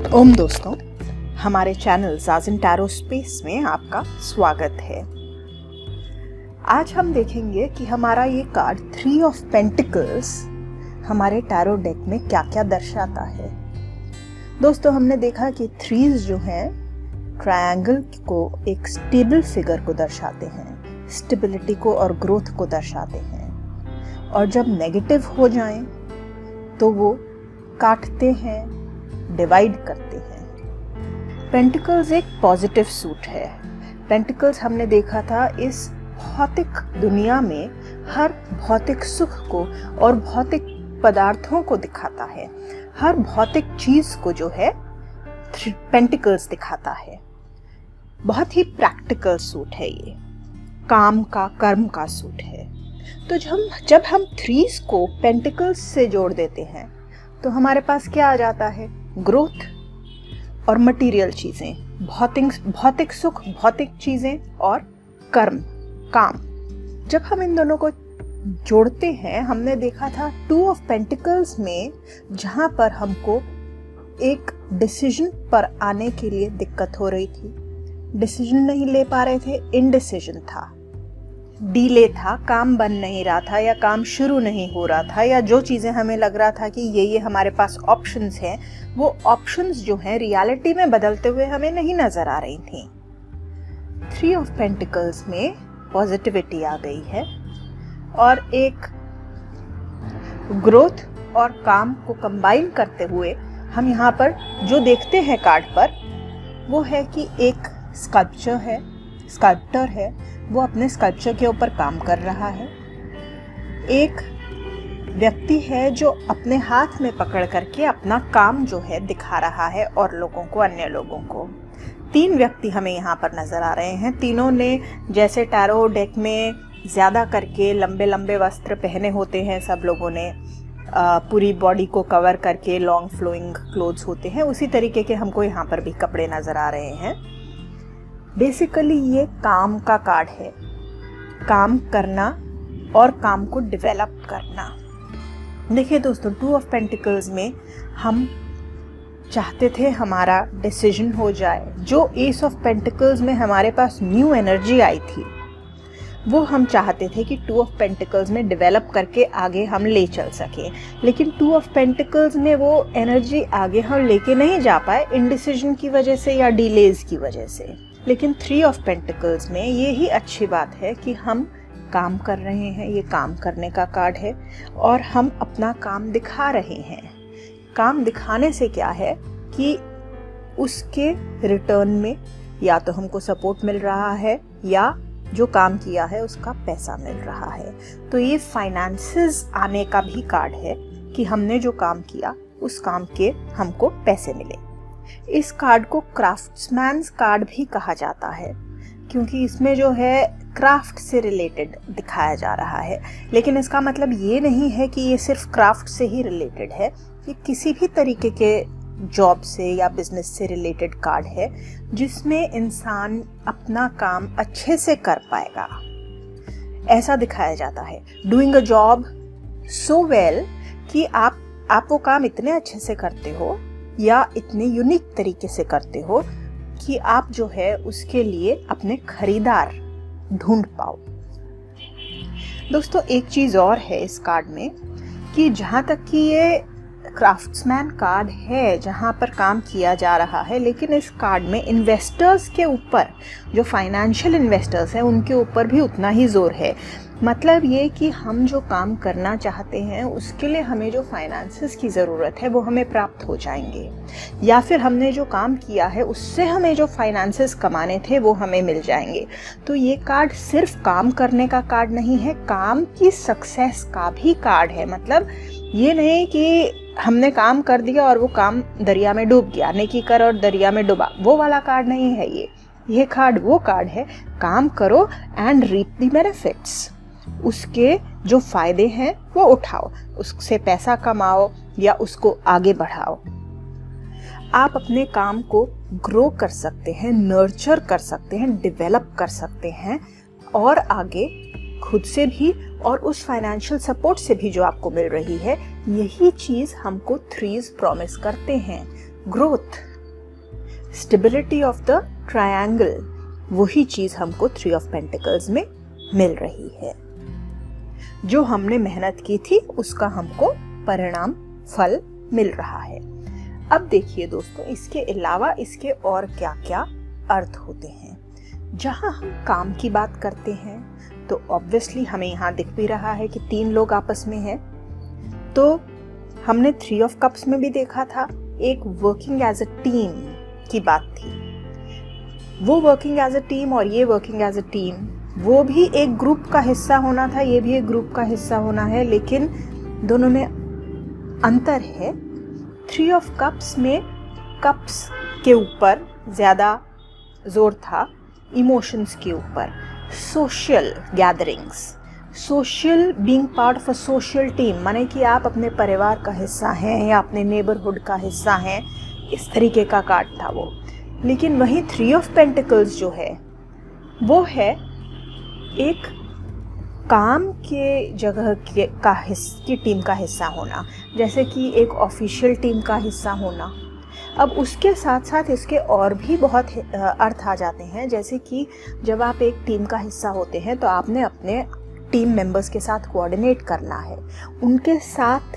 ओम दोस्तों, हमारे channel जाजिन tarot space में आपका स्वागत है। आज हम देखेंगे कि हमारा ये कार्ड 3 ऑफ पेंटिकल्स हमारे टैरो डेक में क्या क्या दर्शाता है। दोस्तों, हमने देखा कि 3s जो हैं ट्रायंगल को एक स्टेबल फिगर को दर्शाते हैं, स्टेबिलिटी को और ग्रोथ को दर्शाते हैं, और जब नेगेटिव हो जाएं तो वो काटते हैं, डिवाइड करते हैं। पेंटिकल्स एक पॉजिटिव सूट है। पेंटिकल्स हमने देखा था इस भौतिक दुनिया में हर भौतिक सुख को और भौतिक पदार्थों को दिखाता है। हर भौतिक चीज को जो है पेंटिकल्स दिखाता है। बहुत ही प्रैक्टिकल सूट है, ये काम का, कर्म का सूट है। तो जब हम 3s को पेंटिकल्स से जोड़ देते हैं तो हमारे पास क्या आ जाता है? ग्रोथ और मटेरियल चीजें, भौतिक सुख, भौतिक चीजें और कर्म, काम। जब हम इन दोनों को जोड़ते हैं, हमने देखा था 2 ऑफ पेंटिकल्स में जहां पर हमको एक डिसीजन पर आने के लिए दिक्कत हो रही थी, डिसीजन नहीं ले पा रहे थे, इनडिसीजन था, डीले था, काम बन नहीं रहा था या काम शुरू नहीं हो रहा था, या जो चीज़ें हमें लग रहा था कि ये हमारे पास ऑप्शंस हैं, वो ऑप्शंस जो हैं रियलिटी में बदलते हुए हमें नहीं नजर आ रही थी। 3 ऑफ पेंटिकल्स में पॉजिटिविटी आ गई है और एक ग्रोथ और काम को कंबाइन करते हुए हम यहाँ पर जो देखते हैं कार्ड पर, वो है कि एक स्कल्पटर है, वो अपने स्कल्पचर के ऊपर काम कर रहा है। एक व्यक्ति है जो अपने हाथ में पकड़ करके अपना काम जो है दिखा रहा है और लोगों को, अन्य लोगों को। 3 व्यक्ति हमें यहाँ पर नजर आ रहे हैं। तीनों ने जैसे टैरो डेक में ज्यादा करके लंबे लंबे वस्त्र पहने होते हैं, सब लोगों ने पूरी बॉडी को कवर करके लॉन्ग फ्लोइंग क्लोथ्स होते हैं, उसी तरीके के हमको यहाँ पर भी कपड़े नजर आ रहे हैं। बेसिकली ये काम का कार्ड है, काम करना और काम को डेवलप करना। देखिए दोस्तों, 2 ऑफ पेंटिकल्स में हम चाहते थे हमारा डिसीजन हो जाए। जो एस ऑफ पेंटिकल्स में हमारे पास न्यू एनर्जी आई थी, वो हम चाहते थे कि 2 ऑफ पेंटिकल्स में डेवलप करके आगे हम ले चल सके, लेकिन 2 ऑफ पेंटिकल्स में वो एनर्जी आगे हम लेके नहीं जा पाए, इनडिसीजन की वजह से या डिलेज की वजह से। लेकिन 3 ऑफ पेंटिकल्स में ये ही अच्छी बात है कि हम काम कर रहे हैं, ये काम करने का कार्ड है और हम अपना काम दिखा रहे हैं। काम दिखाने से क्या है कि उसके रिटर्न में या तो हमको सपोर्ट मिल रहा है या जो काम किया है उसका पैसा मिल रहा है। तो ये फाइनेंसेस आने का भी कार्ड है कि हमने जो काम किया उस काम के हमको पैसे मिले। इस कार्ड को क्राफ्ट्समैन्स कार्ड भी कहा जाता है, क्योंकि इसमें जो है क्राफ्ट से रिलेटेड दिखाया जा रहा है। लेकिन इसका मतलब ये नहीं है कि ये सिर्फ क्राफ्ट से ही रिलेटेड है, ये किसी भी तरीके के जॉब से या बिजनेस से रिलेटेड कार्ड है जिसमें इंसान अपना काम अच्छे से कर पाएगा, ऐसा दिखाया जाता है। Doing a job so well कि आप वो काम इतने अच्छे से करते हो या इतने यूनिक तरीके से करते हो कि आप जो है उसके लिए अपने खरीदार ढूंढ पाओ। दोस्तों, एक चीज और है इस कार्ड में कि जहां तक कि ये क्राफ्ट्समैन कार्ड है जहां पर काम किया जा रहा है, लेकिन इस कार्ड में इन्वेस्टर्स के ऊपर, जो फाइनेंशियल इन्वेस्टर्स हैं उनके ऊपर भी उतना ही जोर है। मतलब ये कि हम जो काम करना चाहते हैं उसके लिए हमें जो फाइनेंसेस की ज़रूरत है वो हमें प्राप्त हो जाएंगे, या फिर हमने जो काम किया है उससे हमें जो फाइनेंसेस कमाने थे वो हमें मिल जाएंगे। तो ये कार्ड सिर्फ काम करने का कार्ड नहीं है, काम की सक्सेस का भी कार्ड है। मतलब ये नहीं कि हमने काम कर दिया और वो काम दरिया में डूब गया, नेकी कर और दरिया में डूबा, वो वाला कार्ड नहीं है ये कार्ड वो कार्ड है, काम करो एंड रीप द बेनिफिट्स। उसके जो फायदे हैं वो उठाओ, उससे पैसा कमाओ या उसको आगे बढ़ाओ। आप अपने काम को ग्रो कर सकते हैं, नर्चर कर सकते हैं, डेवलप कर सकते हैं और आगे खुद से भी और उस फाइनेंशियल सपोर्ट से भी जो आपको मिल रही है, यही चीज हमको 3s प्रॉमिस करते हैं। Growth, stability of the triangle, वही चीज हमको 3 ऑफ पेंटिकल्स में मिल रही है। जो हमने मेहनत की थी उसका हमको परिणाम, फल मिल रहा है। अब देखिए दोस्तों, इसके अलावा इसके और क्या क्या अर्थ होते हैं। जहां हम काम की बात करते हैं तो ऑब्वियसली हमें यहाँ दिख भी रहा है कि 3 लोग आपस में हैं। तो हमने 3 ऑफ कप्स में भी देखा था, एक वर्किंग एज अ टीम की बात थी। वो वर्किंग एज अ टीम और ये वर्किंग एज अ टीम, वो भी एक ग्रुप का हिस्सा होना था, ये भी एक ग्रुप का हिस्सा होना है, लेकिन दोनों में अंतर है। 3 ऑफ कप्स में कप्स के ऊपर ज़्यादा जोर था, इमोशंस के ऊपर, social gatherings, social being part of a social team, माने कि आप अपने परिवार का हिस्सा हैं या अपने नेबरहुड का हिस्सा हैं, इस तरीके का कार्ड था वो। लेकिन वहीं 3 ऑफ पेंटिकल्स जो है वो है एक काम के जगह की टीम का हिस्सा होना, जैसे कि एक ऑफिशियल टीम का हिस्सा होना। अब उसके साथ साथ इसके और भी बहुत अर्थ आ जाते हैं, जैसे कि जब आप एक टीम का हिस्सा होते हैं तो आपने अपने टीम मेंबर्स के साथ कोऑर्डिनेट करना है, उनके साथ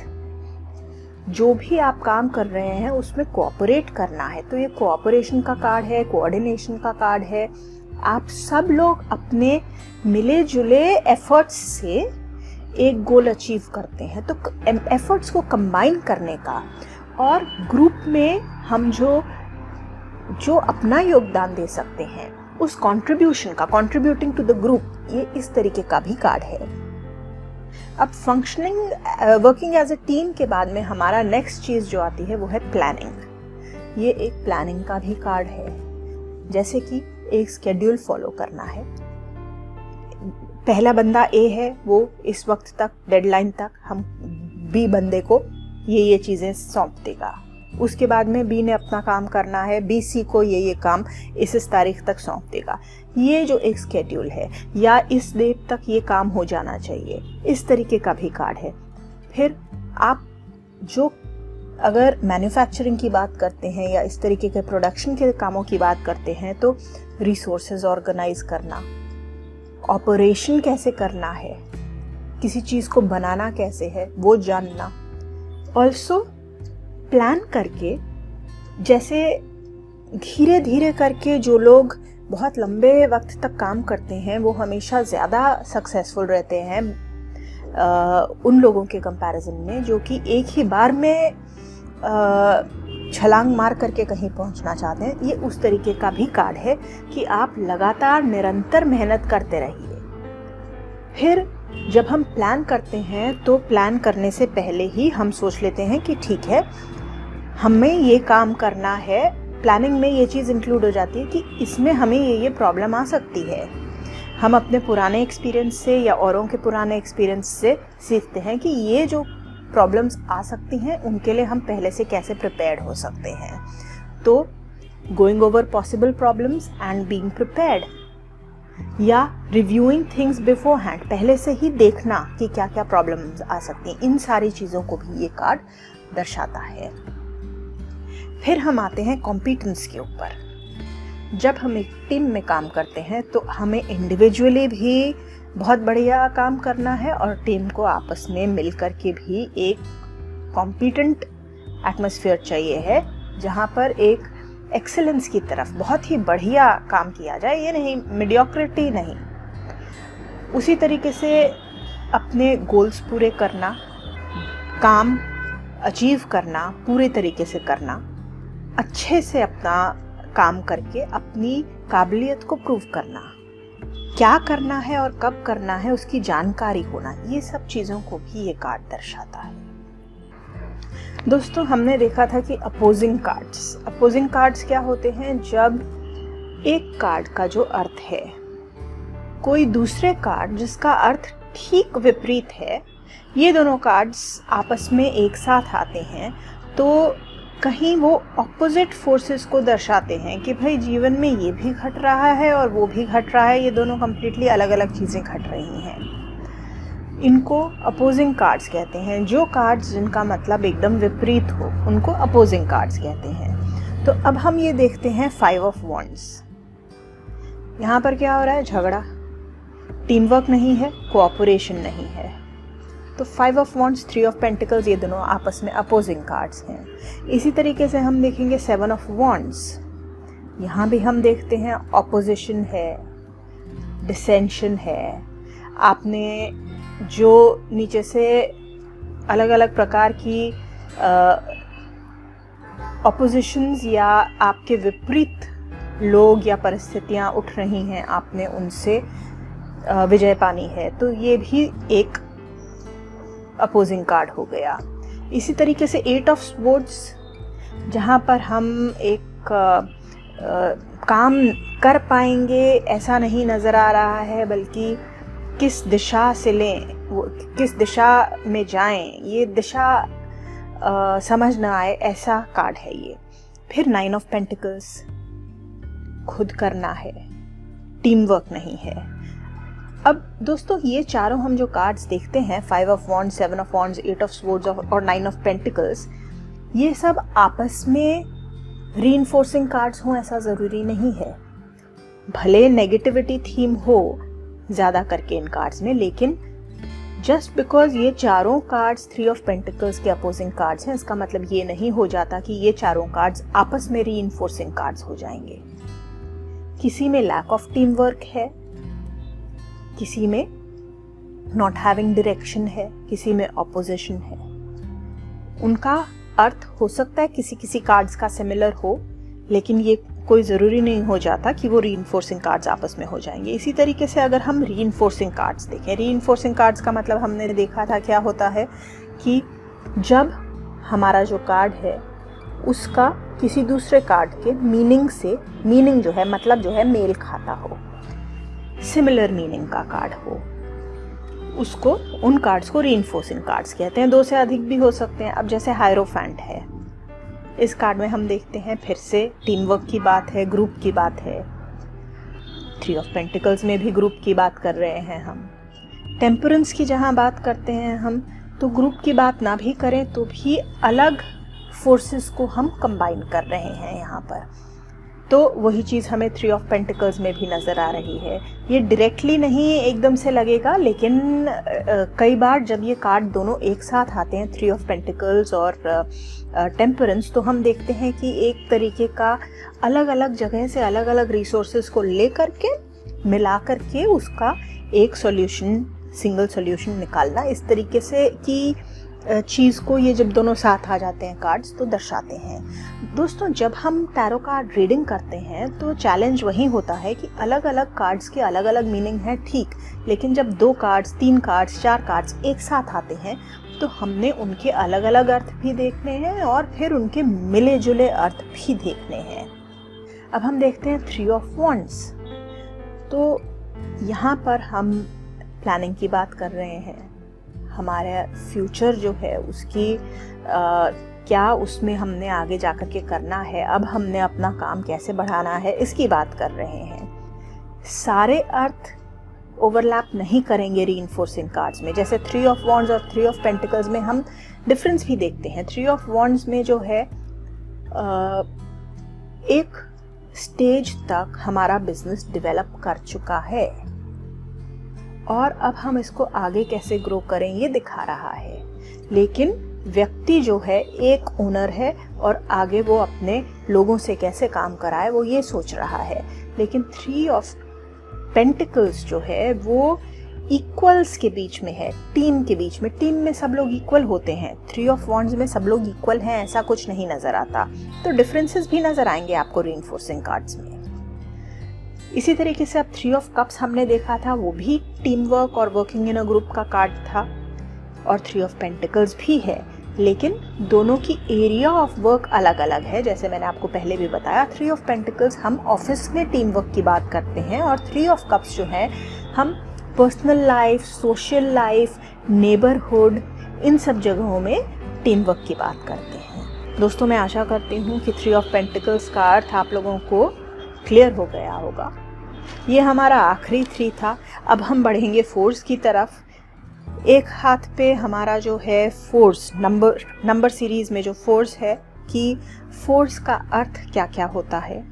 जो भी आप काम कर रहे हैं उसमें कोऑपरेट करना है। तो ये कोऑपरेशन का कार्ड है, कोऑर्डिनेशन का कार्ड है। आप सब लोग अपने मिले जुले एफर्ट्स से एक गोल अचीव करते हैं, तो एफर्ट्स को कंबाइन करने का और ग्रुप में हम जो अपना योगदान दे सकते हैं उस कंट्रीब्यूशन का, कंट्रीब्यूटिंग टू द ग्रुप, ये इस तरीके का भी कार्ड है। अब functioning, working as a team के बाद में हमारा नेक्स्ट चीज जो आती है वो है प्लानिंग। ये एक प्लानिंग का भी कार्ड है, जैसे कि एक स्केड्यूल फॉलो करना है। पहला बंदा ए है, वो इस वक्त तक, डेडलाइन तक हम बी बंदे को ये चीज़ें सौंप देगा। उसके बाद में बी ने अपना काम करना है, बी सी को ये काम इस तारीख तक सौंप देगा। ये जो एक स्केड्यूल है, या इस डेट तक ये काम हो जाना चाहिए, इस तरीके का भी कार्ड है। फिर आप जो अगर मैन्युफैक्चरिंग की बात करते हैं या इस तरीके के प्रोडक्शन के कामों की बात करते हैं तो रिसोर्सेज ऑर्गेनाइज करना, ऑपरेशन कैसे करना है, किसी चीज़ को बनाना कैसे है वो जानना। ऑल्सो प्लान करके, जैसे धीरे धीरे करके जो लोग बहुत लंबे वक्त तक काम करते हैं वो हमेशा ज़्यादा सक्सेसफुल रहते हैं उन लोगों के कंपैरिजन में जो कि एक ही बार में छलांग मार करके कहीं पहुंचना चाहते हैं। ये उस तरीके का भी कार्ड है कि आप लगातार निरंतर मेहनत करते रहिए। फिर जब हम प्लान करते हैं तो प्लान करने से पहले ही हम सोच लेते हैं कि ठीक है, हमें ये काम करना है। प्लानिंग में ये चीज़ इंक्लूड हो जाती है कि इसमें हमें ये प्रॉब्लम आ सकती है। हम अपने पुराने एक्सपीरियंस से या औरों के पुराने एक्सपीरियंस से सीखते हैं कि ये जो प्रॉब्लम्स आ सकती हैं उनके लिए हम पहले से कैसे प्रिपेयर्ड हो सकते हैं। तो going over possible problems and being prepared, या रिव्यूइंग थिंग्स बिफोर हैंड, पहले से ही देखना कि क्या क्या प्रॉब्लम्स आ सकती हैं, इन सारी चीज़ों को भी ये कार्ड दर्शाता है। फिर हम आते हैं कॉम्पिटेंस के ऊपर। जब हम एक टीम में काम करते हैं तो हमें इंडिविजुअली भी बहुत बढ़िया काम करना है और टीम को आपस में मिल कर के भी एक कॉम्पिटेंट एटमॉस्फेयर चाहिए है, जहाँ पर एक एक्सेलेंस की तरफ बहुत ही बढ़िया काम किया जाए। ये नहीं, मीडियोक्रिटी नहीं। उसी तरीके से अपने गोल्स पूरे करना, काम अचीव करना, पूरे तरीके से करना, अच्छे से अपना काम करके अपनी काबिलियत को प्रूव करना, क्या करना है और कब करना है उसकी जानकारी होना, ये सब चीज़ों को भी ये कार्ड दर्शाता है। दोस्तों, हमने देखा था कि अपोजिंग कार्ड्स क्या होते हैं? जब एक कार्ड का जो अर्थ है कोई दूसरे कार्ड जिसका अर्थ ठीक विपरीत है, ये दोनों कार्ड्स आपस में एक साथ आते हैं तो कहीं वो ऑपोजिट फोर्सेस को दर्शाते हैं कि भाई जीवन में ये भी घट रहा है और वो भी घट रहा है, ये दोनों कंप्लीटली अलग अलग चीज़ें घट रही हैं। इनको अपोजिंग कार्ड्स कहते हैं। जो कार्ड्स जिनका मतलब एकदम विपरीत हो उनको अपोजिंग कार्ड्स कहते हैं। तो अब हम ये देखते हैं 5 ऑफ वॉन्ड्स। यहाँ पर क्या हो रहा है? झगड़ा, टीम वर्क नहीं है, कोऑपरेशन नहीं है। तो 5 ऑफ वॉन्ड्स, 3 ऑफ पेंटिकल्स, ये दोनों आपस में अपोजिंग कार्ड्स हैं। इसी तरीके से हम देखेंगे 7 ऑफ वॉन्ड्स। यहाँ भी हम देखते हैं ऑपोजिशन है, डिसेंशन है। आपने जो नीचे से अलग अलग प्रकार की ऑपोजिशंस या आपके विपरीत लोग या परिस्थितियाँ उठ रही हैं, आपने उनसे विजय पानी है, तो ये भी एक अपोजिंग कार्ड हो गया। इसी तरीके से 8 ऑफ स्वॉर्ड्स, जहाँ पर हम एक काम कर पाएंगे ऐसा नहीं नज़र आ रहा है, बल्कि किस दिशा से लें, वो किस दिशा में जाएं, ये दिशा समझ ना आए, ऐसा कार्ड है ये। फिर 9 ऑफ पेंटिकल्स, खुद करना है, टीम वर्क नहीं है। अब दोस्तों ये चारों हम जो कार्ड्स देखते हैं, 5 of wands, 7 of wands, 8 of swords और 9 ऑफ पेंटिकल्स, ये सब आपस में रीइंफोर्सिंग कार्ड्स हों ऐसा ज़रूरी नहीं है। भले नेगेटिविटी थीम हो ज़्यादा करके इन कार्ड्स में, लेकिन जस्ट बिकॉज ये चारों कार्ड्स 3 ऑफ पेंटिकल्स के अपोजिंग कार्ड्स हैं, इसका मतलब ये नहीं हो जाता कि ये चारों कार्ड्स आपस में रीइंफोर्सिंग कार्ड्स हो जाएंगे। किसी में लैक ऑफ टीम वर्क है, किसी में नॉट हैविंग डायरेक्शन है, किसी में ऑपोजिशन है। उनका अर्थ हो सकता है किसी किसी कार्ड्स का सिमिलर हो, लेकिन ये कोई ज़रूरी नहीं हो जाता कि वो रीइंफोर्सिंग कार्ड्स आपस में हो जाएंगे। इसी तरीके से अगर हम रीइंफोर्सिंग कार्ड्स देखें, रीइंफोर्सिंग कार्ड्स का मतलब हमने देखा था क्या होता है कि जब हमारा जो कार्ड है उसका किसी दूसरे कार्ड के मीनिंग से, मीनिंग जो है मतलब जो है मेल खाता हो, सिमिलर मीनिंग का कार्ड हो, उसको, उन कार्ड्स को रीइंफोर्सिंग कार्ड्स कहते हैं। 2 से अधिक भी हो सकते हैं। अब जैसे हायरोफेंट है, इस कार्ड में हम देखते हैं फिर से टीम वर्क की बात है, ग्रुप की बात है। 3 ऑफ पेंटिकल्स में भी ग्रुप की बात कर रहे हैं हम। टेम्परेंस की जहाँ बात करते हैं हम, तो ग्रुप की बात ना भी करें तो भी अलग फोर्सेस को हम कंबाइन कर रहे हैं यहाँ पर। तो वही चीज़ हमें 3 ऑफ पेंटिकल्स में भी नज़र आ रही है। ये डायरेक्टली नहीं एकदम से लगेगा, लेकिन कई बार जब ये कार्ड दोनों एक साथ आते हैं, 3 ऑफ पेंटिकल्स और टेम्परेंस, तो हम देखते हैं कि एक तरीके का अलग अलग जगह से अलग अलग रिसोर्सेज को ले करके मिला करके उसका एक सॉल्यूशन, सिंगल सॉल्यूशन निकालना, इस तरीके से कि चीज़ को ये जब दोनों साथ आ जाते हैं कार्ड्स तो दर्शाते हैं। दोस्तों जब हम टैरो कार्ड रीडिंग करते हैं तो चैलेंज वही होता है कि अलग अलग कार्ड्स के अलग अलग मीनिंग है, ठीक, लेकिन जब 2 कार्ड्स, 3 कार्ड्स, 4 कार्ड्स एक साथ आते हैं तो हमने उनके अलग अलग अर्थ भी देखने हैं और फिर उनके मिले जुले अर्थ भी देखने हैं। अब हम देखते हैं 3 ऑफ वॉन्ड्स। तो यहाँ पर हम प्लानिंग की बात कर रहे हैं, हमारा फ्यूचर जो है उसकी क्या उसमें हमने आगे जाकर के करना है, अब हमने अपना काम कैसे बढ़ाना है, इसकी बात कर रहे हैं। सारे अर्थ ओवरलैप नहीं करेंगे रीइंफोर्सिंग कार्ड्स में। जैसे 3 ऑफ वॉन्ड्स और 3 ऑफ पेंटिकल्स में हम डिफरेंस भी देखते हैं। 3 ऑफ वॉन्ड्स में जो है एक स्टेज तक हमारा बिजनेस डेवलप कर चुका है और अब हम इसको आगे कैसे ग्रो करें ये दिखा रहा है, लेकिन व्यक्ति जो है एक ओनर है और आगे वो अपने लोगों से कैसे काम कराए वो ये सोच रहा है। लेकिन 3 ऑफ पेंटिकल्स जो है वो इक्वल्स के बीच में है, टीम के बीच में। टीम में सब लोग इक्वल होते हैं, 3 ऑफ वॉन्ड्स में सब लोग इक्वल हैं ऐसा कुछ नहीं नजर आता। तो डिफरेंसेस भी नजर आएंगे आपको रीइंफोर्सिंग कार्ड्स में। इसी तरीके से अब 3 ऑफ कप्स हमने देखा था, वो भी टीम वर्क और वर्किंग इन अ ग्रुप का कार्ड था और 3 ऑफ पेंटिकल्स भी है, लेकिन दोनों की एरिया ऑफ वर्क अलग अलग है। जैसे मैंने आपको पहले भी बताया, 3 ऑफ पेंटिकल्स हम ऑफिस में टीम वर्क की बात करते हैं और 3 ऑफ कप्स जो है हम personal life, social life, neighbourhood, इन सब जगहों में टीम वर्क की बात करते हैं। दोस्तों मैं आशा करती हूँ कि 3 ऑफ पेंटिकल्स का अर्थ आप लोगों को क्लियर हो गया होगा। ये हमारा आखिरी 3 था। अब हम बढ़ेंगे फोर्स की तरफ। एक हाथ पे हमारा जो है फोर्स, नंबर सीरीज में जो फोर्स है, कि फोर्स का अर्थ क्या क्या होता है,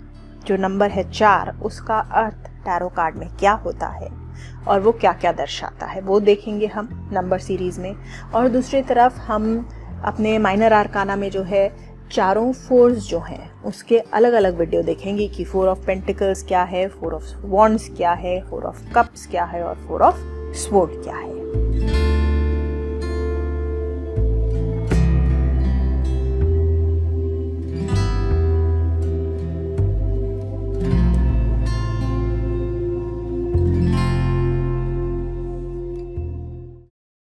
जो नंबर है 4 उसका अर्थ टैरो कार्ड में क्या होता है और वो क्या क्या दर्शाता है, वो देखेंगे हम नंबर सीरीज़ में। और दूसरी तरफ हम अपने माइनर आर्काना में जो है चारों फोर्स जो हैं उसके अलग अलग वीडियो देखेंगे कि 4 ऑफ पेंटिकल्स क्या है, 4 ऑफ वॉन्ड्स क्या है, 4 ऑफ कप्स क्या है और 4 ऑफ स्वॉर्ड क्या है।